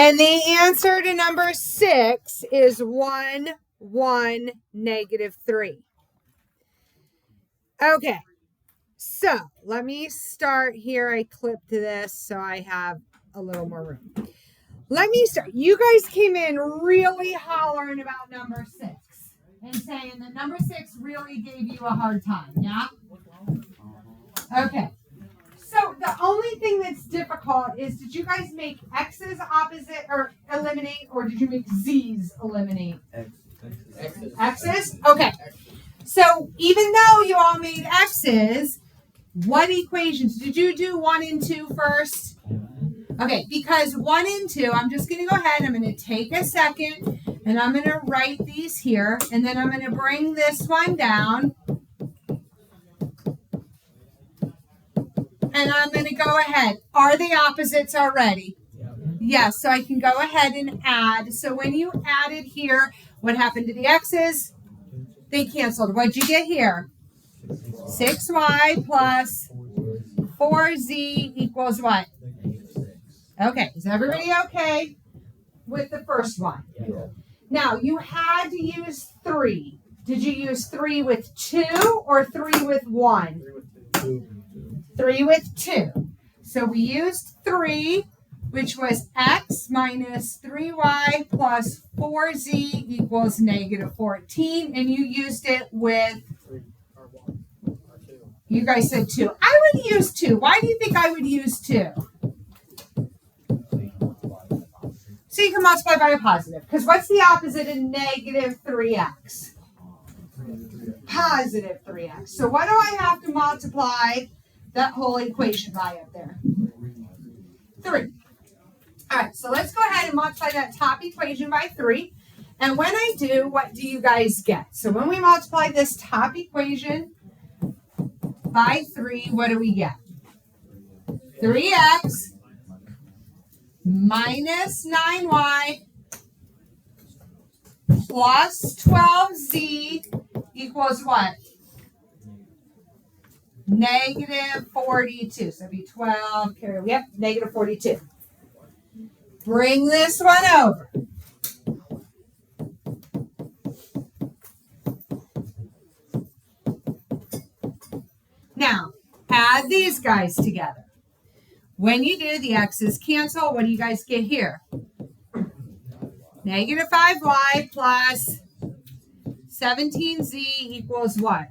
And the answer to number 6 is 1, 1, negative 3. Okay, so let me start here. I clipped this so I have a little more room. Let me start. You guys came in really hollering about number 6 and saying that number 6 really gave you a hard time, yeah? Okay. So the only thing that's difficult is, did you guys make X's opposite or eliminate, or did you make Z's eliminate? X's? Okay. So even though you all made X's, what equations? Did you do 1 and 2 first? Okay, because 1 and 2, I'm just going to go ahead. I'm going to take a second, and I'm going to write these here, and then I'm going to bring this one down. And I'm going to go ahead. Are the opposites already? Yes, so I can go ahead and add. So when you added here, what happened to the X's? They canceled. What'd you get here? 6y plus 4z equals what? Okay, is everybody okay with the first one? Now, you had to use 3. Did you use 3 with 2 or 3 with 1? 3 with 2. So we used 3, which was x minus 3y plus 4z equals negative 14. And you used it with, you guys said 2. I would use 2. Why do you think I would use 2? So you can multiply by a positive. Because what's the opposite of negative 3x? Positive 3x. So what do I have to multiply that whole equation by up there? 3. All right, so let's go ahead and multiply that top equation by 3. And when I do, what do you guys get? So when we multiply this top equation by 3, what do we get? 3x minus 9y plus 12z equals what? Negative 42. So it'd be 12, yep, negative 42. Bring this one over. Now, add these guys together. When you do, the x's cancel. What do you guys get here? Negative 5y plus 17z equals what?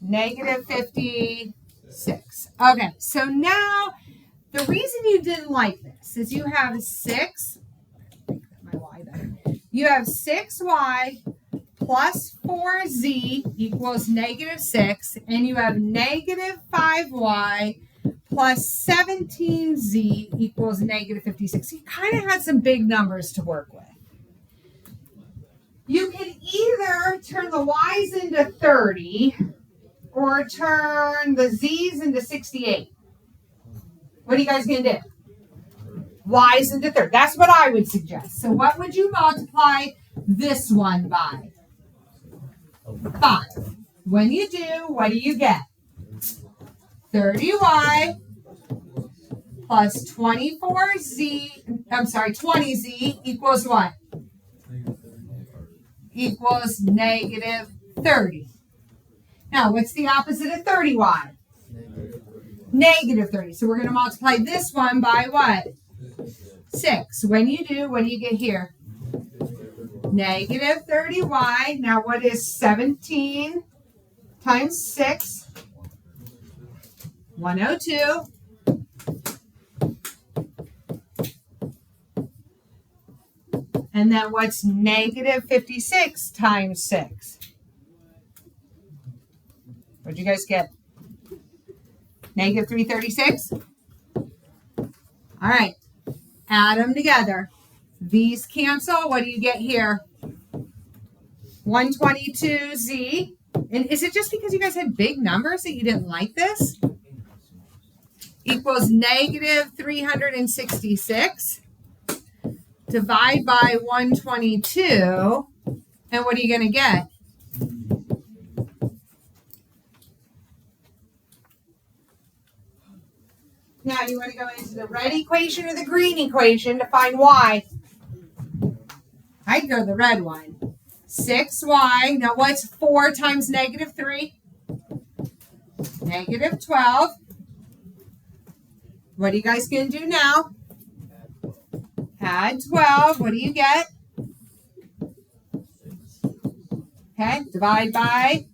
Negative 56. Okay, so now the reason you didn't like this is you have 6. You have 6y plus 4z equals negative 6, and you have negative 5y plus 17z equals negative 56. You kind of had some big numbers to work with. You can either turn the y's into 30 or turn the z's into 68. What are you guys going to do? Y's into 30. That's what I would suggest. So what would you multiply this one by? 5. When you do, what do you get? 30y plus 20z equals what? Equals negative 30. Now, what's the opposite of 30y? Negative 30. So we're going to multiply this one by what? 6. When you do, what do you get here? Negative 30y. Now, what is 17 times 6? 102. And then what's negative 56 times 6? What'd you guys get? Negative 336? All right. Add them together. These cancel. What do you get here? 122z. And is it just because you guys had big numbers that you didn't like this? Equals negative 366. Divide by 122. And what are you going to get? Now you want to go into the red equation or the green equation to find y. I'd go the red one. 6y. Now what's 4 times negative 3? Negative 12. What are you guys going to do now? Add 12. What do you get? Okay, divide by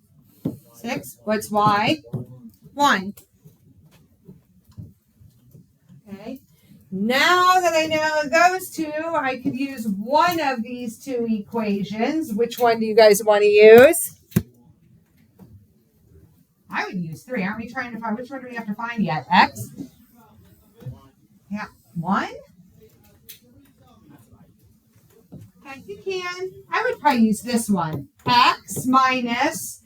6. What's y? 1. Okay. Now that I know those two, I could use one of these two equations. Which one do you guys want to use? I would use 3. Aren't we trying to find, which one do we have to find yet? X? Yeah, 1? Okay, you can. I would probably use this one. X minus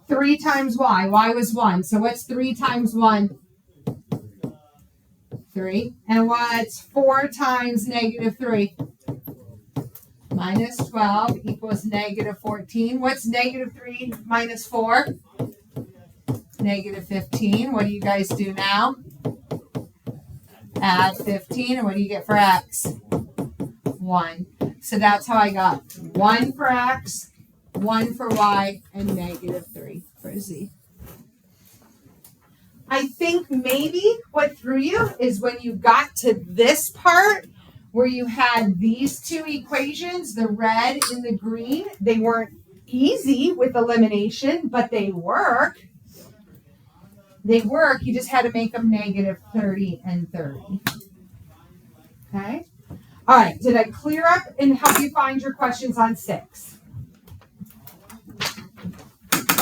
3 times y. Y was 1. So what's 3 times 1? 3. And what's 4 times negative 3? Minus 12 equals negative 14. What's negative 3 minus 4? Negative 15. What do you guys do now? Add 15. And what do you get for x? 1. So that's how I got 1 for x, 1 for y, and negative 3 for z. I think maybe what threw you is when you got to this part where you had these two equations, the red and the green. They weren't easy with elimination, but they work. They work. You just had to make them negative 30 and 30. Okay? All right. Did I clear up and help you find your questions on 6?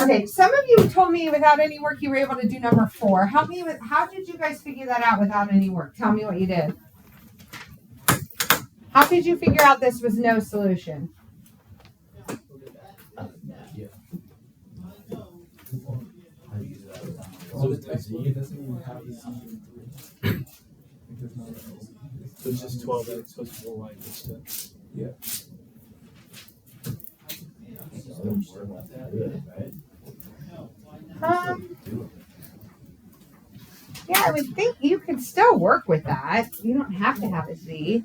Okay, some of you told me without any work you were able to do number 4. Help me with, how did you guys figure that out without any work? Tell me what you did. How did you figure out this was no solution? So it's just 12x plus 4y plus 6. Yeah. Yeah, I would think you could still work with that. You don't have to have a z.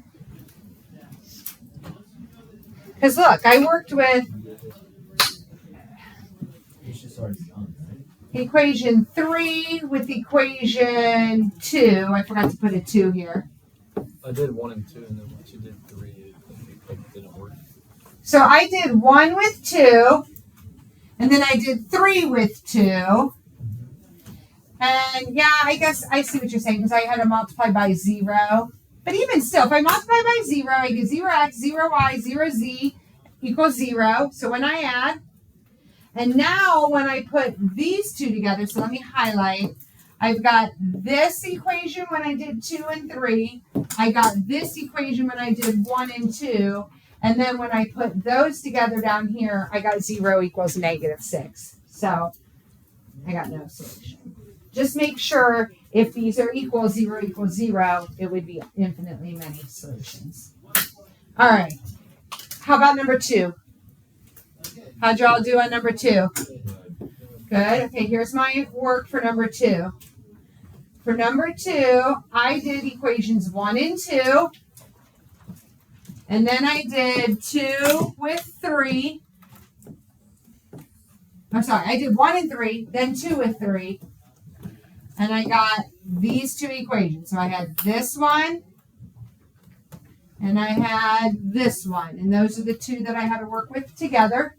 Because look, I worked with equation 3 with equation 2. I forgot to put a 2 here. I did 1 and 2, and then once you did 3, it didn't work. So I did 1 with 2, and then I did 3 with 2. And yeah, I guess I see what you're saying because I had to multiply by 0. But even still, if I multiply by 0, I get 0x, 0y, 0z equals 0. So when I add, and now when I put these two together, so let me highlight. I've got this equation when I did 2 and 3. I got this equation when I did 1 and 2. And then when I put those together down here, I got 0 equals negative 6. So I got no solution. Just make sure if these are equal, 0 equals 0, it would be infinitely many solutions. All right. How about number 2? How'd y'all do on number 2? Good. Okay, here's my work for number 2. For number 2, I did equations 1 and 2. And then I did 2 with 3. I'm sorry, I did 1 and 3, then 2 with 3. And I got these two equations. So I had this one, and I had this one. And those are the two that I had to work with together,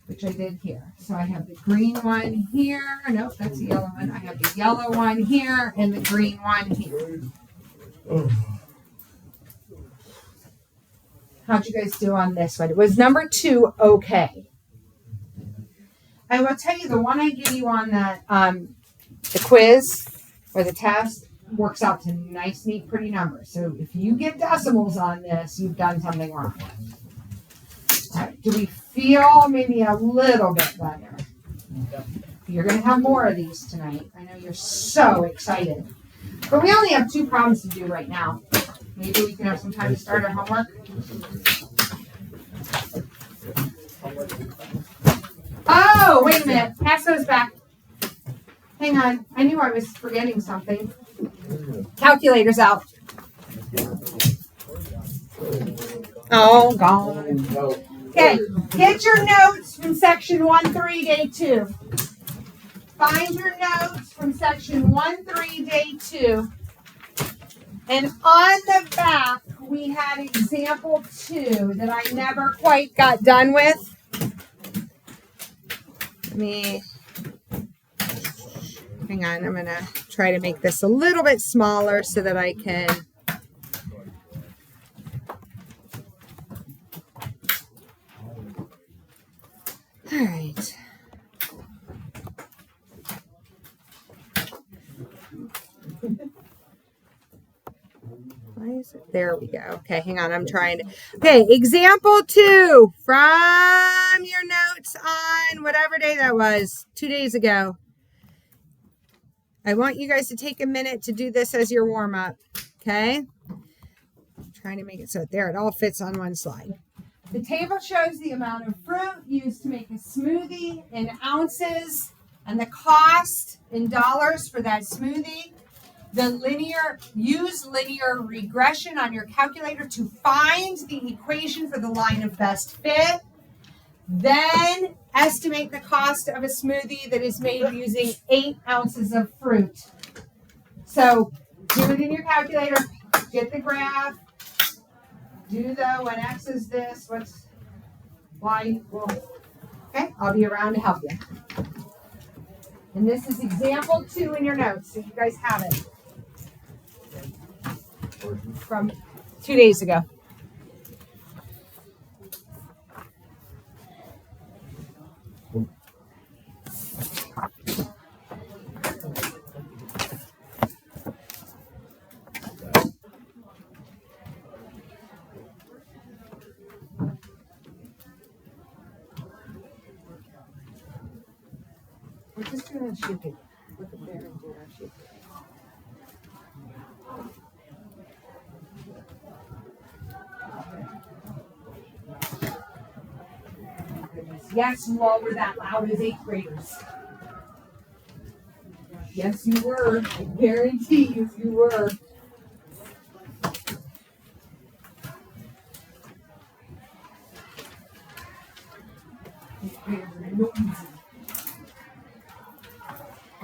which I did here. So I have the green one here. Nope, that's the yellow one. I have the yellow one here and the green one here. How'd you guys do on this one? Was number 2 okay? I will tell you, the one I give you on that, the quiz or the test works out to nice, neat, pretty numbers. So if you get decimals on this, you've done something wrong. All right, do we feel maybe a little bit better? You're going to have more of these tonight. I know you're so excited. But we only have 2 problems to do right now. Maybe we can have some time to start our homework. Oh, wait a minute. Pass those back. Hang on. I knew I was forgetting something. Calculator's out. Oh, God. Okay, get your notes from section 1-3, day 2. Find your notes from section 1-3, day 2. And on the back, we had example 2 that I never quite got done with. Hang on, I'm going to try to make this a little bit smaller so that I can. All right. Why is it? There we go. Okay, hang on. I'm trying to. Okay, example 2 from your notes on whatever day that was, 2 days ago. I want you guys to take a minute to do this as your warm up. Okay. I'm trying to make it so there it all fits on one slide. The table shows the amount of fruit used to make a smoothie in ounces and the cost in dollars for that smoothie. Use linear regression on your calculator to find the equation for the line of best fit. Then estimate the cost of a smoothie that is made using 8 ounces of fruit. So do it in your calculator, get the graph, do the when X is this, what's Y equal. Okay, I'll be around to help you. And this is example 2 in your notes, so you guys have it. From 2 days ago. We're just doing a sheet paper. Look up there and do our sheet paper. Yes, you all were that loud as 8th graders. Yes, you were. I guarantee you were.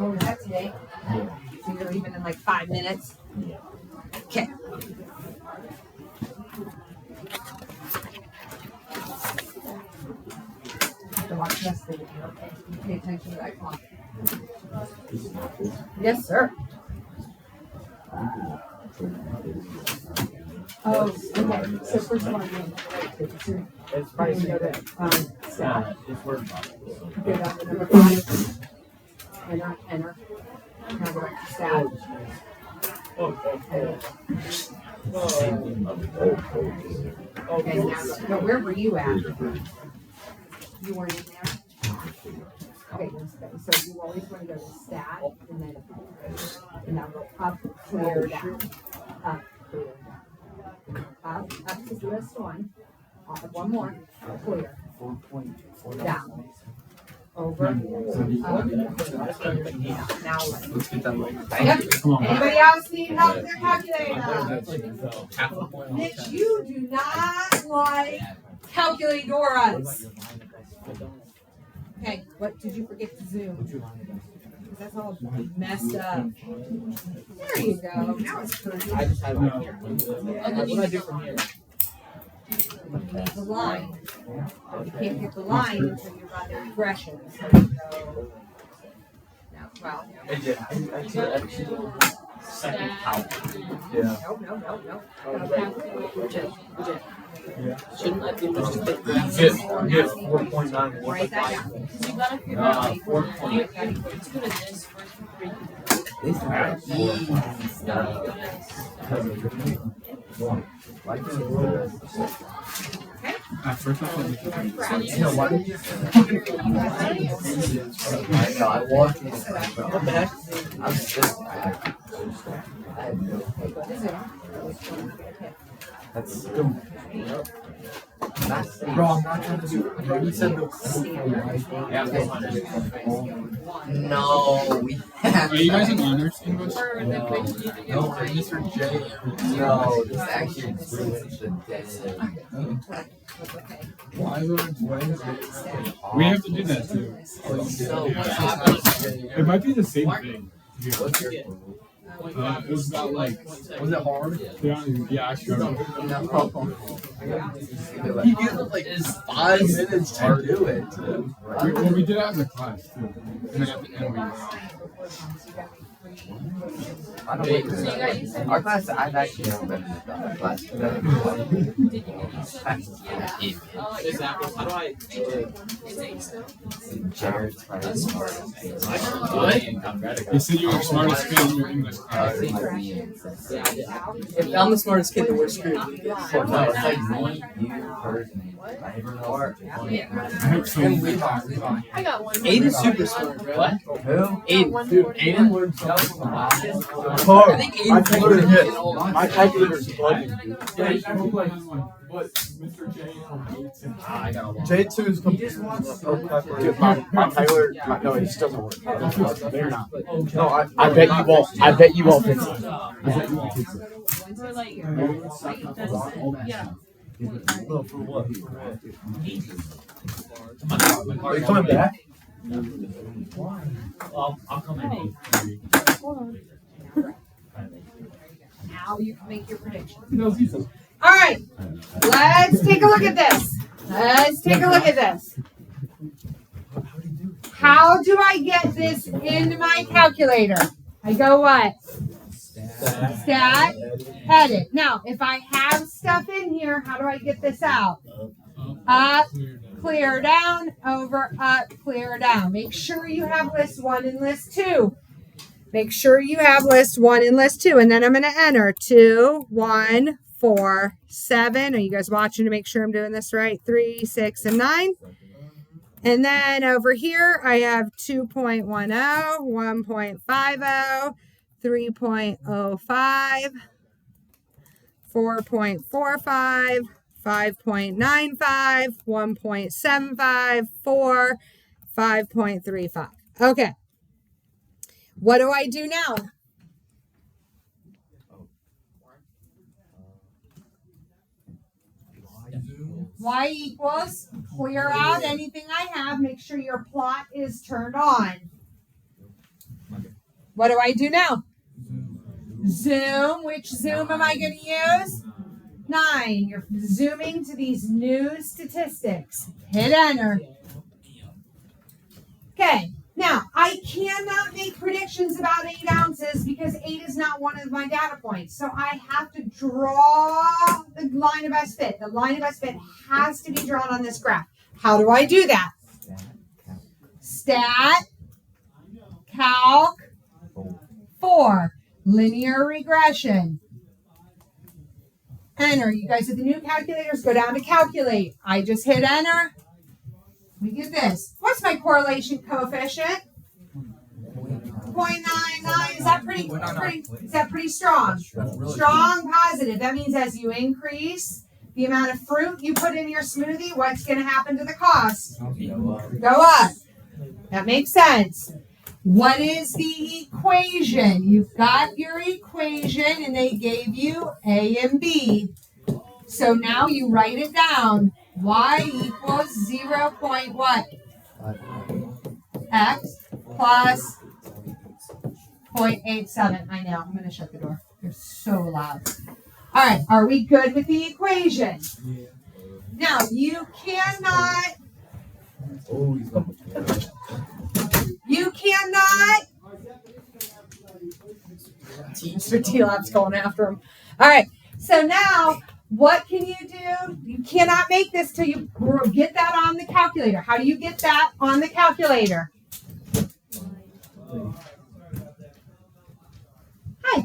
Oh, is that today? Yeah. So you're leaving in like 5 minutes? Yeah. Okay. Watch this video, okay? Pay attention to that clock. Yes, sir. Oh, okay. So first of all, it's probably go to stat. Go down to number 5. Enter. Now go back to stat. Okay, now where were you at? You weren't in there? Okay, so you always want to go to stat and now go up, clear down. Up, clear down. Up to list 1. I'll have one more. Clear. Down. Over. Up. Now let's get that later. Yep. Anybody else need help with their calculator? Mitch, you do not like calculators. Okay, what did you forget to zoom? That's all messed up. There you go. Now it's perfect. I just have it here. What do I do from here? You need the line. You can't get the line until you run the regression. So you go. Now, well. Second count. Yeah. No. Yeah. Shouldn't I be able to get 4.9? Write that down. You gotta figure out like, it's good at this for 3. First off, Why did you? I know, I walked in. What the heck? I'm just. That's bro, I'm not trying to do. You said the no, we have. Are you guys in honors English? No, Mr. J. No, this actually is the dead. Why is it Wednesday? We have to do that too. It might be the same thing. What's your? It was about like, Was it hard? yeah, I struggled. He gives us like 5 minutes to do it. We did it as a class too. And then at the end Our class, I've actually never been in the class. Examples. How do I? Jared's you said you were the smartest kid in your English class. If I'm the smartest kid, then we're screwed. No, it's like me, you, person. I hope so. I got one. Aiden's super smart, bro. What? Who? Aiden. Dude, Aiden learned so much. I think Aiden's My calculator's bugging. But Mr. J I got a lot. J2 is completely. My Tyler, no, it just doesn't work. They're not. No, I bet you won't. I bet you won't fix it. I bet you won't fix it. We're like, yeah. No, for what? Are you coming back? I'll come in 8. Now you can make your prediction. All right, let's take a look at this. Let's take a look at this. How do I get this into my calculator? I go what? Stat, headed. Now, if I have stuff in here, how do I get this out? Up, clear down, over, up, clear down. Make sure you have list 1 and list 2. Make sure you have list 1 and list 2. And then I'm going to enter 2, 1, 4, 7. Are you guys watching to make sure I'm doing this right? 3, 6, and 9. And then over here, I have 2.10, 1.50, 3.05, 4.45, 5.95, 1.75, 4, 5.35. Okay. What do I do now? Y equals, clear out anything I have, make sure your plot is turned on. What do I do now? Zoom. Which zoom am I going to use? 9. You're zooming to these new statistics. Hit enter. Okay. Now, I cannot make predictions about 8 ounces because 8 is not one of my data points. So I have to draw the line of best fit. The line of best fit has to be drawn on this graph. How do I do that? Stat, calc, 4, linear regression. Enter. You guys with the new calculators, go down to calculate. I just hit enter. We get this. What's my correlation coefficient? 0.99. Is that pretty strong? Strong positive. That means as you increase the amount of fruit you put in your smoothie, what's going to happen to the cost? Go up. That makes sense. What is the equation? You've got your equation and they gave you A and B. So now you write it down. Y equals 0. What? X plus 0.87. I know. I'm going to shut the door. You're so loud. All right. Are we good with the equation? Now, you cannot. Mr. T-Lab's going after him. All right. So now, what can you do? You cannot make this till you get that on the calculator. How do you get that on the calculator? Hi.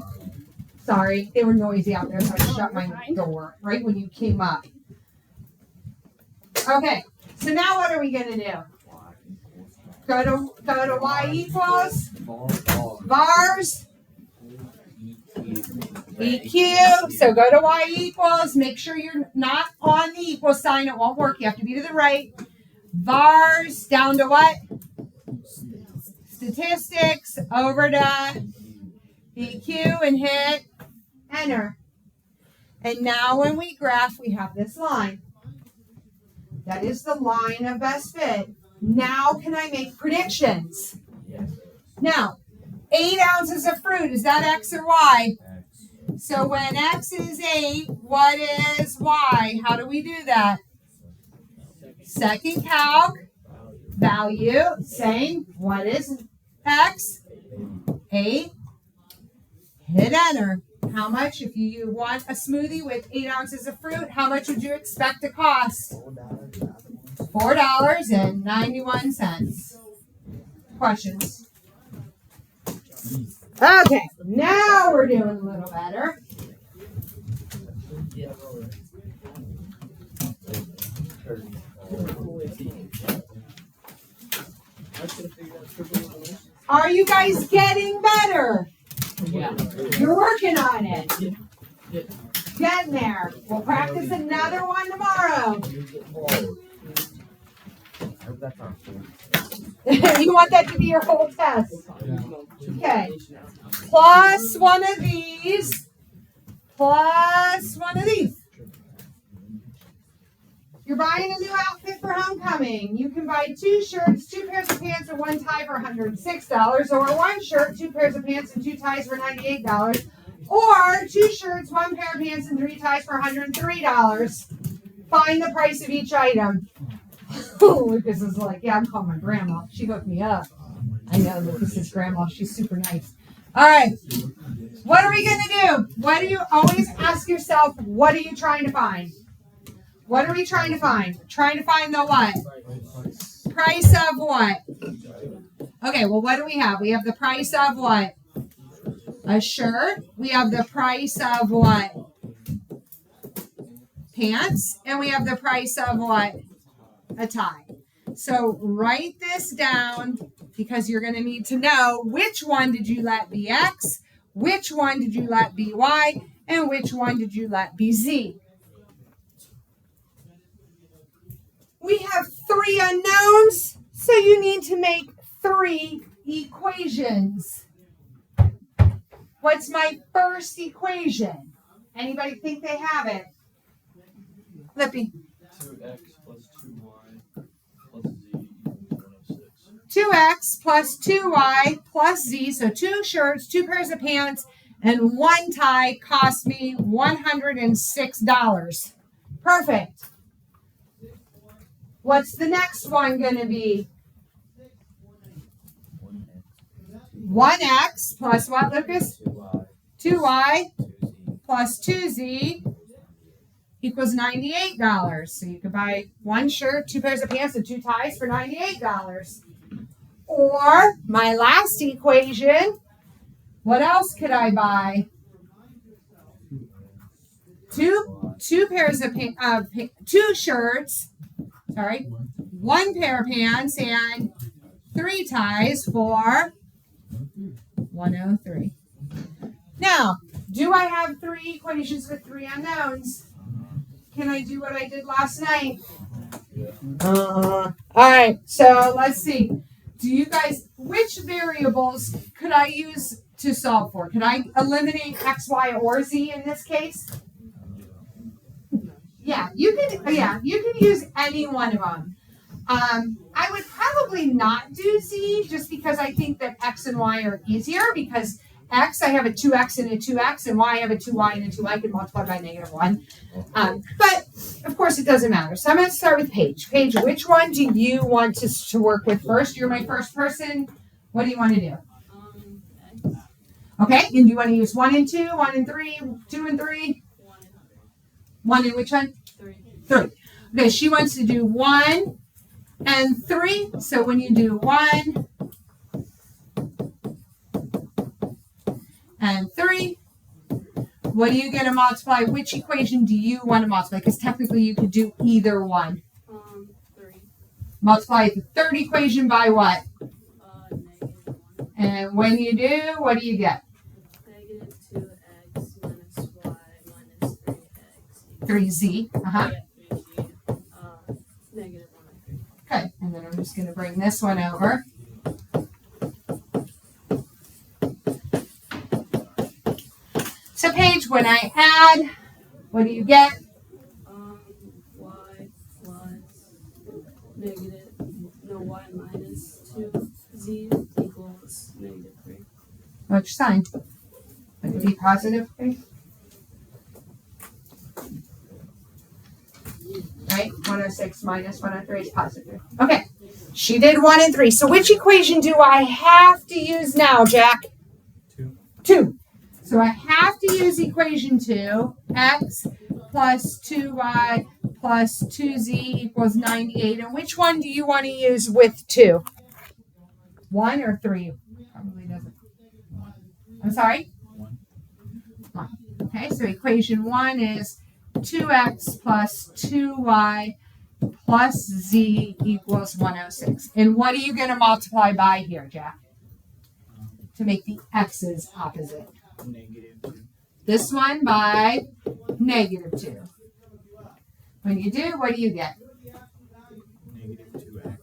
Sorry, they were noisy out there, so I shut my door right when you came up. Okay, so now what are we going to do? Go to y equals vars EQ. So go to y equals. Make sure you're not on the equal sign. It won't work. You have to be to the right. Vars down to what? Statistics over to EQ and hit enter. And now when we graph, we have this line. That is the line of best fit. Now can I make predictions? Now, 8 ounces of fruit, is that X or Y? So when X is 8, what is Y? How do we do that? Second calc, value, same. What is X? 8. Hit enter. How much, if you want a smoothie with 8 ounces of fruit, how much would you expect to cost? $4.91. Questions? Okay, now we're doing a little better. Are you guys getting better? Yeah. You're working on it. Getting there. We'll practice another one tomorrow. You want that to be your whole test? Okay. Plus one of these. Plus one of these. You're buying a new outfit for homecoming. You can buy 2 shirts, 2 pairs of pants, and 1 tie for $106, or 1 shirt, 2 pairs of pants, and 2 ties for $98, or 2 shirts, 1 pair of pants, and 3 ties for $103. Find the price of each item. Lucas is like, yeah, I'm calling my grandma. She hooked me up. I know Lucas's grandma. She's super nice. All right. What are we going to do? What do you always ask yourself? What are you trying to find? What are we trying to find? Trying to find the what? Price of what? Okay, well, what do we have? We have the price of what? A shirt. We have the price of what? Pants. And we have the price of what? A tie. So write this down because you're going to need to know which one did you let be X, which one did you let be Y, and which one did you let be Z. We have 3 unknowns, so you need to make 3 equations. What's my first equation? Anybody think they have it? Lippy. 2x plus 2y plus z equals 106. 2x plus 2y plus z, so 2 shirts, 2 pairs of pants, and 1 tie cost me $106. Perfect. What's the next one going to be? 1x plus what, Lucas? 2y plus 2z equals $98. So you could buy 1 shirt, 2 pairs of pants, and 2 ties for $98. Or my last equation, what else could I buy? 2 pairs of 2 shirts. Sorry, 1 pair of pants and 3 ties for $103. Now, do I have 3 equations with 3 unknowns? Can I do what I did last night? All right, so let's see. Do you guys, which variables could I use to solve for? Could I eliminate X, Y, or Z in this case? Yeah, you can use any one of them. I would probably not do Z just because I think that X and Y are easier because X, I have a 2X and a 2X, and Y, I have a 2Y and a 2. I can multiply by -1. But, of course, it doesn't matter. So I'm going to start with Paige. Paige, which one do you want to work with first? You're my first person. What do you want to do? Okay, and do you want to use 1 and 2, 1 and 3, 2 and 3? 1 and which one? 3. Okay, she wants to do 1 and 3. So when you do 1 and 3, what are you going to multiply? Which equation do you want to multiply? Because technically you could do either one. 3. Multiply the third equation by what? -1. And when you do, what do you get? -2x 3z. Negative 103. Good. And then I'm just going to bring this one over. So Paige, when I add, what do you get? Y minus 2z equals negative 3. Which sign? Would it be positive? Right? 106 minus 103 is positive. Okay. She did 1 and 3. So which equation do I have to use now, Jack? 2. So I have to use equation 2. X plus 2y plus 2z equals 98. And which one do you want to use with 2? 1 or 3? Probably doesn't. I'm sorry? 1. Okay, so equation 1 is 2x plus 2y plus z equals 106. And what are you going to multiply by here, Jack? To make the x's opposite. Negative 2. This one by negative 2. When you do, what do you get? Negative 2x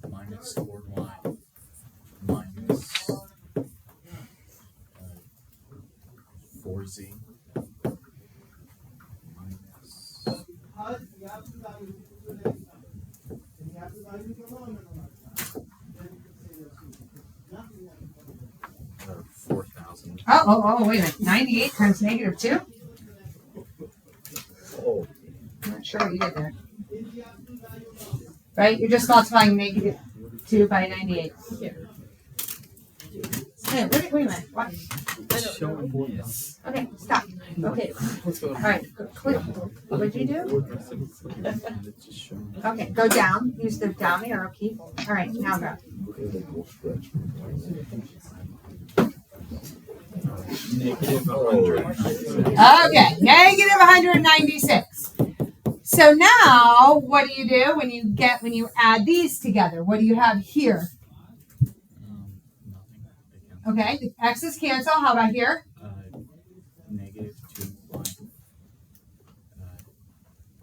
minus 4y minus 4z minus 4,000. Oh, wait a minute. 98 times negative 2? Oh. I'm not sure what you did there. Right? You're just multiplying negative 2 by 98. Hey, wait a minute. What? Okay, stop. Okay. All right. What did you do? Okay, go down. Use the down arrow key. All right, now go. Negative 100. Okay, negative 196. So now, what do you do when you add these together? What do you have here? Nothing. Okay, the x's cancel. How about here? Negative 2y.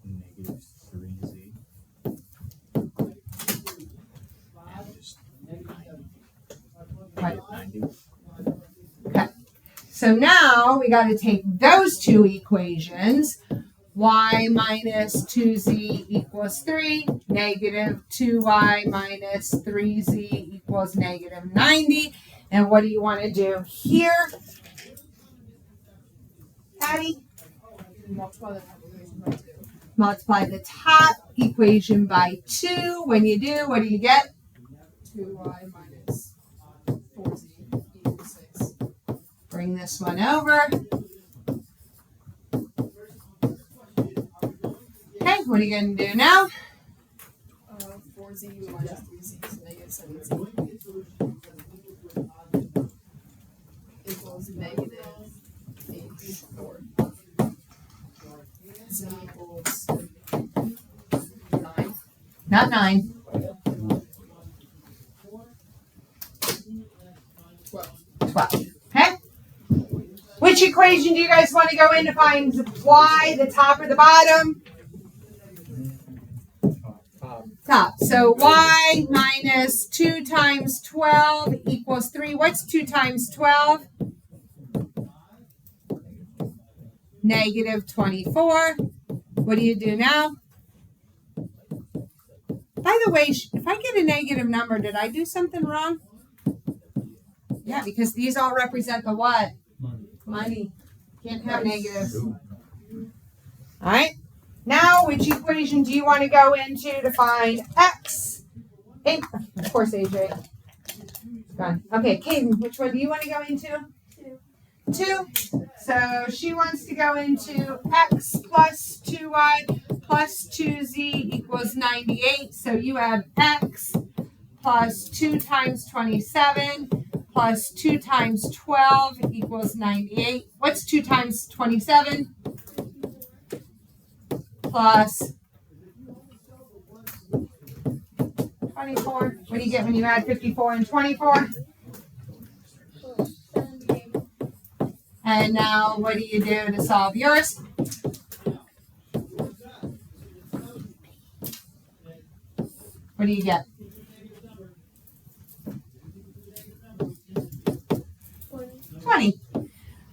Negative 3z. And just 90. Okay. So now we got to take those two equations. Y minus 2z equals 3. Negative 2y minus 3z equals negative 90. And what do you want to do here? Patty? Multiply the top equation by 2. When you do, what do you get? 2y minus 4z equals 6. Bring this one over. Okay, what are you going to do now? 4z minus 3z is negative 17. Equals negative 84. Z equals 9. Not 9. 12. Okay? Which equation do you guys want to go in to find y, the top or the bottom? Top. So y minus 2 times 12 equals 3. What's 2 times 12? Negative 24. What do you do now? By the way, if I get a negative number, did I do something wrong? Yeah, because these all represent the what? Money. Can't have negatives. All right. Now, which equation do you want to go into to find x? Of course, AJ. Gone. Okay, Kaden, which one do you want to go into? 2. So she wants to go into x plus 2y plus 2z equals 98. So you have x plus 2 times 27 plus 2 times 12 equals 98. What's 2 times 27? Plus 24. What do you get when you add 54 and 24? And now what do you do to solve yours? What do you get? 20.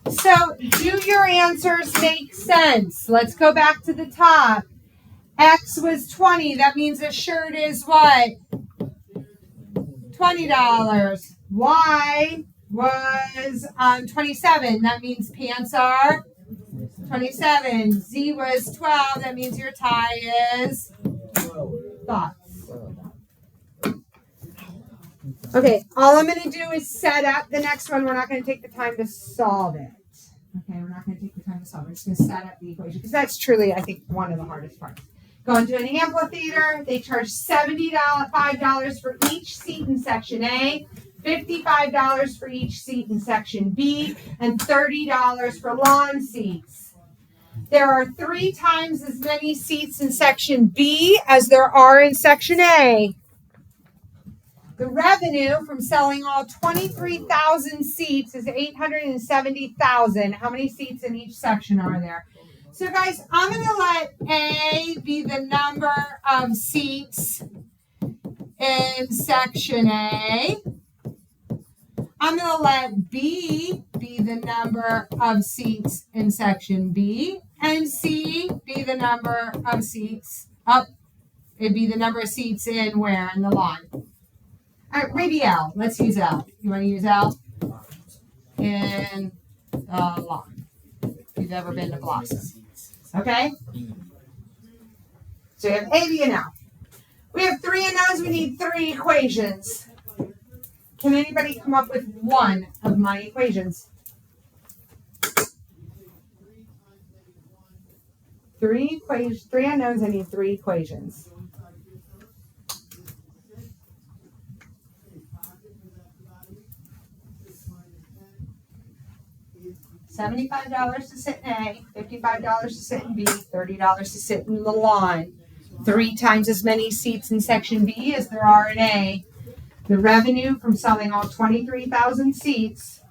So, do your answers make sense? Let's go back to the top. X was 20. That means a shirt is what? $20. Y was 27. That means pants are 27. Z was 12. That means your tie is thoughts. Okay, all I'm going to do is set up the next one. We're not going to take the time to solve it. Okay, we're not going to take the time to solve it. We're just going to set up the equation because that's truly, I think, one of the hardest parts. Going to an amphitheater, they charge $75 for each seat in section A, $55 for each seat in section B, and $30 for lawn seats. There are 3 times as many seats in section B as there are in section A. The revenue from selling all 23,000 seats is $870,000. How many seats in each section are there? So guys, I'm going to let A be the number of seats in section A. I'm going to let B be the number of seats in section B. And C be the number of seats it'd be the number of seats in where? In the lawn. All right, maybe L. Let's use L. You want to use L? In the lawn. If you've ever been to Blossom. Okay? So we have A, B, and L. We have 3 unknowns. We need 3 equations. Can anybody come up with one of my equations? 3 unknowns. I need 3 equations. $75 to sit in A, $55 to sit in B, $30 to sit in the lawn. 3 times as many seats in section B as there are in A. The revenue from selling all 23,000 seats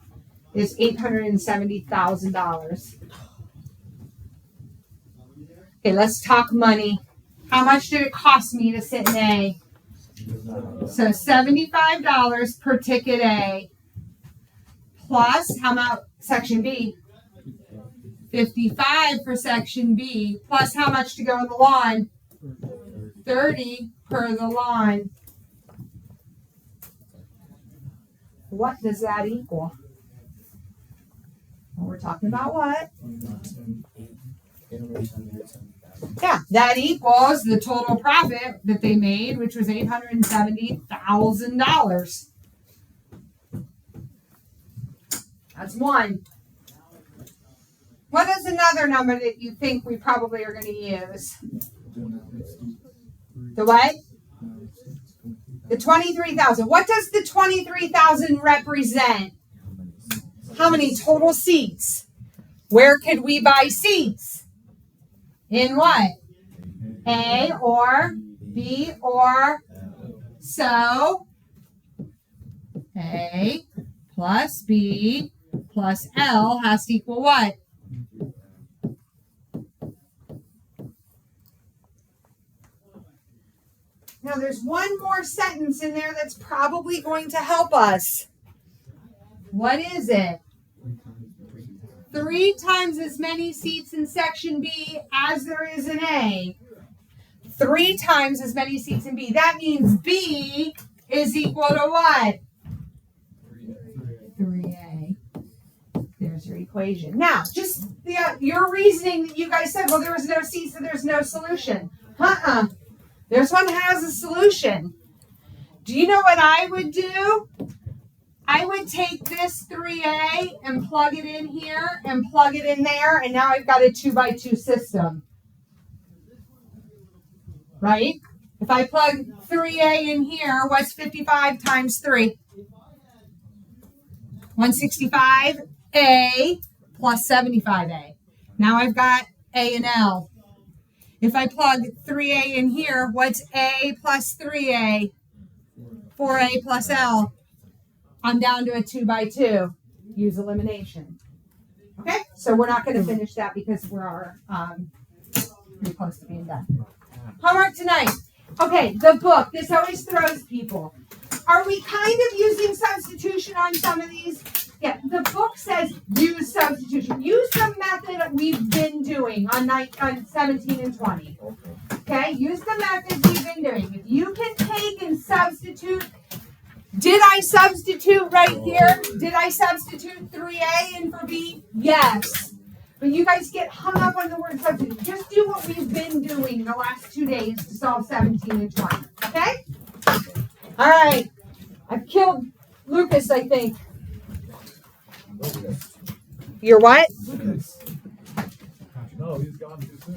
is $870,000. Okay, let's talk money. How much did it cost me to sit in A? So $75 per ticket A. Plus, how about section B? $55 for section B. Plus, how much to go in the lawn? $30 per the lawn. What does that equal? Well, we're talking about what? Yeah, that equals the total profit that they made, which was $870,000. That's one. What is another number that you think we probably are going to use? The what? The 23,000. What does the 23,000 represent? How many total seats? Where could we buy seats? In what? A or B or so? A plus B plus L has to equal what? Now there's one more sentence in there that's probably going to help us. What is it? 3 times as many seats in section B as there is in A. 3 times as many seats in B. That means B is equal to what? 3A. There's your equation. Now, just your reasoning that you guys said, well, there was no seats, so there's no solution. This one has a solution. Do you know what I would do? I would take this 3A and plug it in here and plug it in there, and now I've got a 2x2 system. Right? If I plug 3A in here, what's 55 times 3? 165A plus 75A. Now I've got A and L. If I plug 3A in here, what's A plus 3A? 4A plus L. I'm down to a 2x2. Use elimination. Okay, so we're not going to finish that because we're pretty close to being done. Homework tonight. Okay, the book. This always throws people. Are we kind of using substitution on some of these? Yeah, the book says use substitution. Use the method that we've been doing on 17 and 20. Okay, use the methods we've been doing. If you can take and substitute, did I substitute right here? Did I substitute 3A in for B? Yes. But you guys get hung up on the word substitute. Just do what we've been doing the last 2 days to solve 17 and 20. Okay? All right. I've killed Lucas, I think. You're what? No, he's gone too soon.